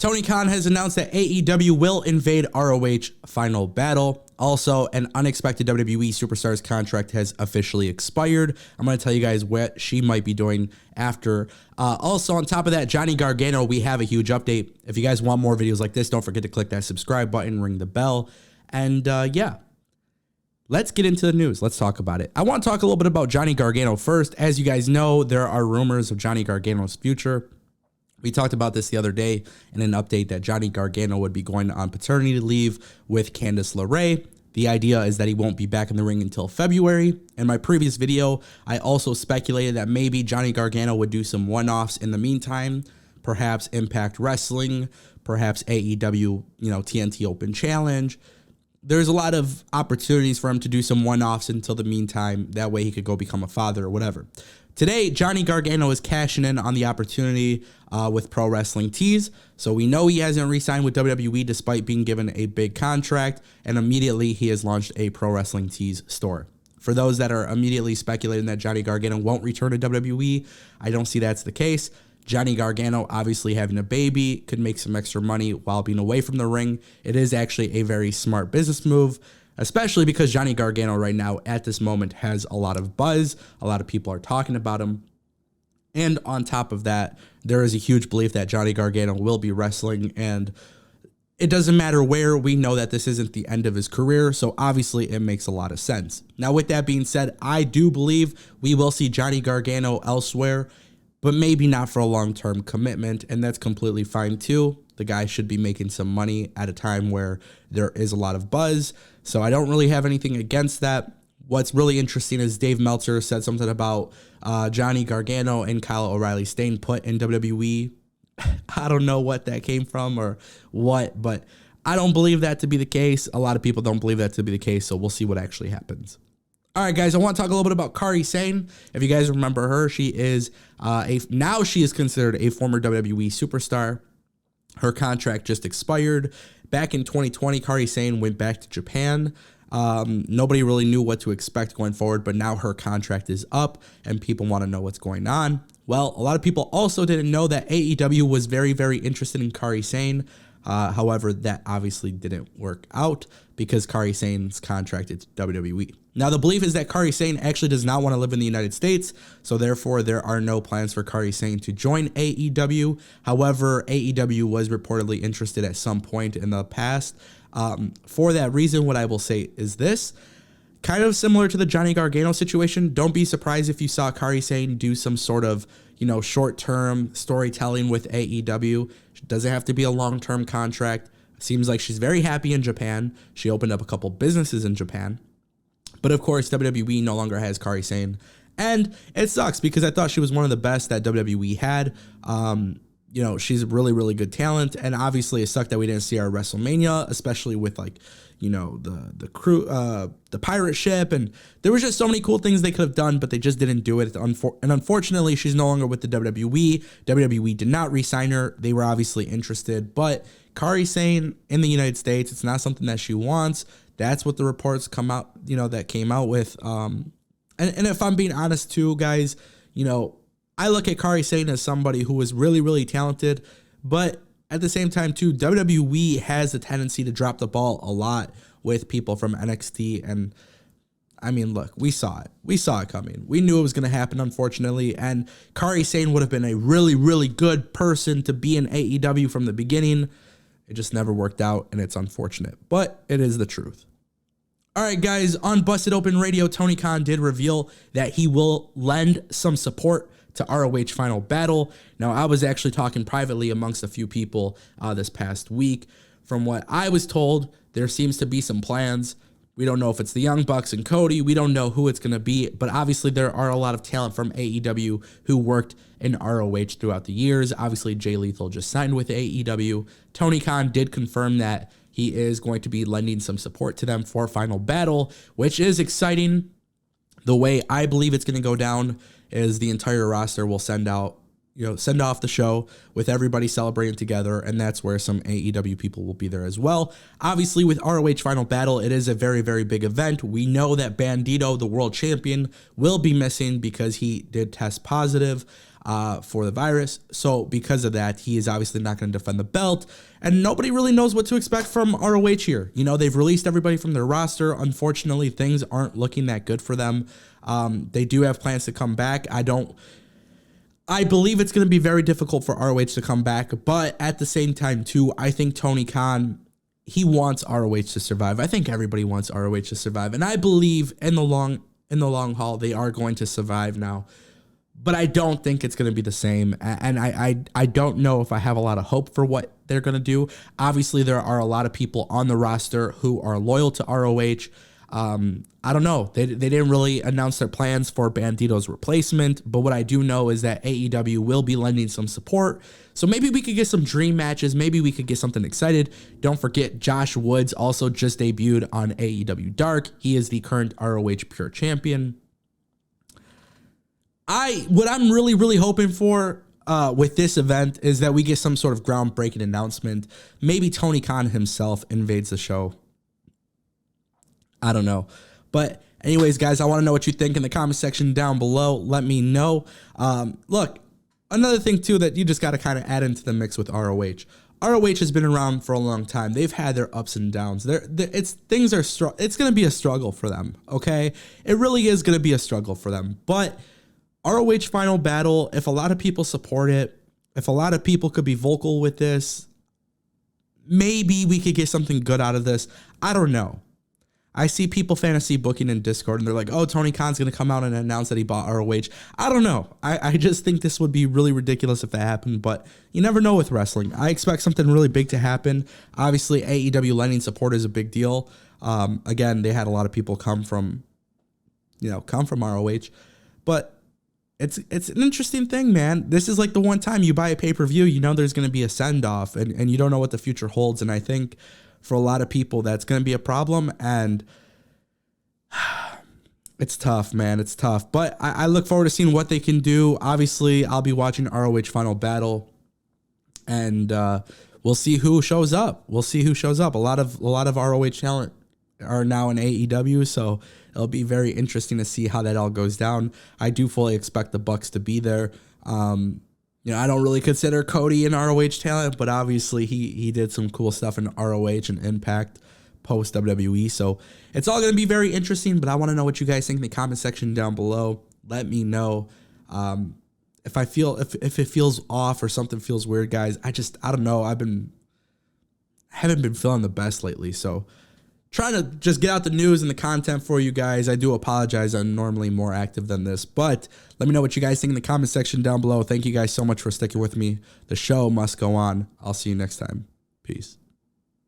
Tony Khan has announced that AEW will invade ROH Final Battle. Also, an unexpected WWE superstar's contract has officially expired. I'm going to tell you guys what she might be doing after. Also, on top of that, Johnny Gargano, we have a huge update. If you guys want more videos like this, don't forget to click that subscribe button, ring the bell. And yeah, let's get into the news. Let's talk about it. I want to talk a little bit about Johnny Gargano first. As you guys know, there are rumors of Johnny Gargano's future. We talked about this the other day in an update that Johnny Gargano would be going on paternity leave with Candice LeRae. The idea is that he won't be back in the ring until February. In my previous video, I also speculated that maybe Johnny Gargano would do some one-offs in the meantime, perhaps Impact Wrestling, perhaps AEW, TNT Open Challenge. There's a lot of opportunities for him to do some one-offs until the meantime. That way he could go become a father or whatever. Today, Johnny Gargano is cashing in on the opportunity with ProWrestlingTees. So we know he hasn't re-signed with WWE despite being given a big contract, and immediately he has launched a ProWrestlingTees store. For those that are immediately speculating that Johnny Gargano won't return to WWE, I don't see that's the case. Johnny Gargano, obviously having a baby, could make some extra money while being away from the ring. It is actually a very smart business move, especially because Johnny Gargano right now at this moment has a lot of buzz. A lot of people are talking about him. And on top of that, there is a huge belief that Johnny Gargano will be wrestling, and it doesn't matter where. We know that this isn't the end of his career, so obviously it makes a lot of sense. Now, with that being said, I do believe we will see Johnny Gargano elsewhere, but maybe not for a long-term commitment, and that's completely fine too. The guy should be making some money at a time where there is a lot of buzz, so I don't really have anything against that. What's really interesting is Dave Meltzer said something about Johnny Gargano and Kyle O'Reilly staying put in WWE. I don't know what that came from or what, but I don't believe that to be the case. A lot of people don't believe that to be the case, so we'll see what actually happens. All right, guys, I want to talk a little bit about Kairi Sane. If you guys remember her, she is now she is considered a former WWE superstar. Her contract just expired. Back in 2020, Kairi Sane went back to Japan. Nobody really knew what to expect going forward, but now her contract is up and people want to know what's going on. Well, a lot of people also didn't know that AEW was very, very interested in Kairi Sane. However, that obviously didn't work out because Kairi Sane's contract is WWE. Now, the belief is that Kairi Sane actually does not want to live in the United States, so therefore there are no plans for Kairi Sane to join AEW. However, AEW was reportedly interested at some point in the past. For that reason, what I will say is this. Kind of similar to the Johnny Gargano situation, don't be surprised if you saw Kairi Sane do some sort of, short-term storytelling with AEW. It doesn't have to be a long-term contract. Seems like she's very happy in Japan. She opened up a couple businesses in Japan. But of course, WWE no longer has Kairi Sane. And it sucks because I thought she was one of the best that WWE had. She's a really, really good talent. And obviously it sucked that we didn't see her at WrestleMania, especially with the crew, the pirate ship. And there was just so many cool things they could have done, but they just didn't do it. And unfortunately, she's no longer with the WWE. WWE did not re-sign her. They were obviously interested. But Kairi Sane in the United States, it's not something that she wants. That's what the reports come out, that came out with. And if I'm being honest too, guys, I look at Kairi Sane as somebody who is really, really talented, but at the same time too, WWE has a tendency to drop the ball a lot with people from NXT. And I mean, look, we saw it. We saw it coming. We knew it was going to happen, unfortunately. And Kairi Sane would have been a really, really good person to be in AEW from the beginning. It just never worked out, and it's unfortunate, but it is the truth. All right, guys, on Busted Open Radio, Tony Khan did reveal that he will lend some support to ROH Final Battle. Now, I was actually talking privately amongst a few people this past week. From what I was told, there seems to be some plans. We don't know if it's the Young Bucks and Cody. We don't know who it's going to be, but obviously there are a lot of talent from AEW who worked in ROH throughout the years. Obviously, Jay Lethal just signed with AEW. Tony Khan did confirm that he is going to be lending some support to them for Final Battle, which is exciting. The way I believe it's going to go down is the entire roster will send off the show with everybody celebrating together, and that's where some AEW people will be there as well. Obviously, with ROH Final Battle, it is a very, very big event. We know that Bandito, the world champion, will be missing because he did test positive. for the virus. So because of that, he is obviously not going to defend the belt. And nobody really knows what to expect from ROH here. You know, they've released everybody from their roster. Unfortunately, things aren't looking that good for them. They do have plans to come back. I believe it's going to be very difficult for ROH to come back. But at the same time, too, I think Tony Khan, he wants ROH to survive. I think everybody wants ROH to survive. And I believe in the long haul, they are going to survive now. But I don't think it's going to be the same. And I don't know if I have a lot of hope for what they're going to do. Obviously, there are a lot of people on the roster who are loyal to ROH. I don't know. They didn't really announce their plans for Bandito's replacement. But what I do know is that AEW will be lending some support. So maybe we could get some dream matches. Maybe we could get something excited. Don't forget, Josh Woods also just debuted on AEW Dark. He is the current ROH Pure Champion. What I'm really hoping for with this event is that we get some sort of groundbreaking announcement. Maybe Tony Khan himself invades the show. I don't know. But anyways, guys, I want to know what you think in the comment section down below. Let me know. Look, another thing, too, that you just got to kind of add into the mix with ROH. ROH has been around for a long time. They've had their ups and downs. It's going to be a struggle for them, okay? It really is going to be a struggle for them. But ROH Final Battle, if a lot of people support it, if a lot of people could be vocal with this, maybe we could get something good out of this. I don't know. I see people fantasy booking in Discord, and they're like, oh, Tony Khan's going to come out and announce that he bought ROH. I don't know. I just think this would be really ridiculous if that happened, but you never know with wrestling. I expect something really big to happen. Obviously, AEW lending support is a big deal. Again, they had a lot of people come from ROH, but it's an interesting thing, man. This is like the one time you buy a pay-per-view, you know there's going to be a send-off, and you don't know what the future holds, and I think for a lot of people, that's going to be a problem, and it's tough, man. It's tough, but I look forward to seeing what they can do. Obviously, I'll be watching ROH Final Battle, and we'll see who shows up. A lot of ROH talent are now in AEW, so it'll be very interesting to see how that all goes down. I do fully expect the Bucks to be there. I don't really consider Cody an ROH talent, but obviously he did some cool stuff in ROH and Impact post WWE. So it's all going to be very interesting, but I want to know what you guys think in the comment section down below. Let me know if it feels off or something feels weird, guys. I don't know. I haven't been feeling the best lately, so trying to just get out the news and the content for you guys. I do apologize. I'm normally more active than this, but let me know what you guys think in the comment section down below. Thank you guys so much for sticking with me. The show must go on. I'll see you next time. Peace.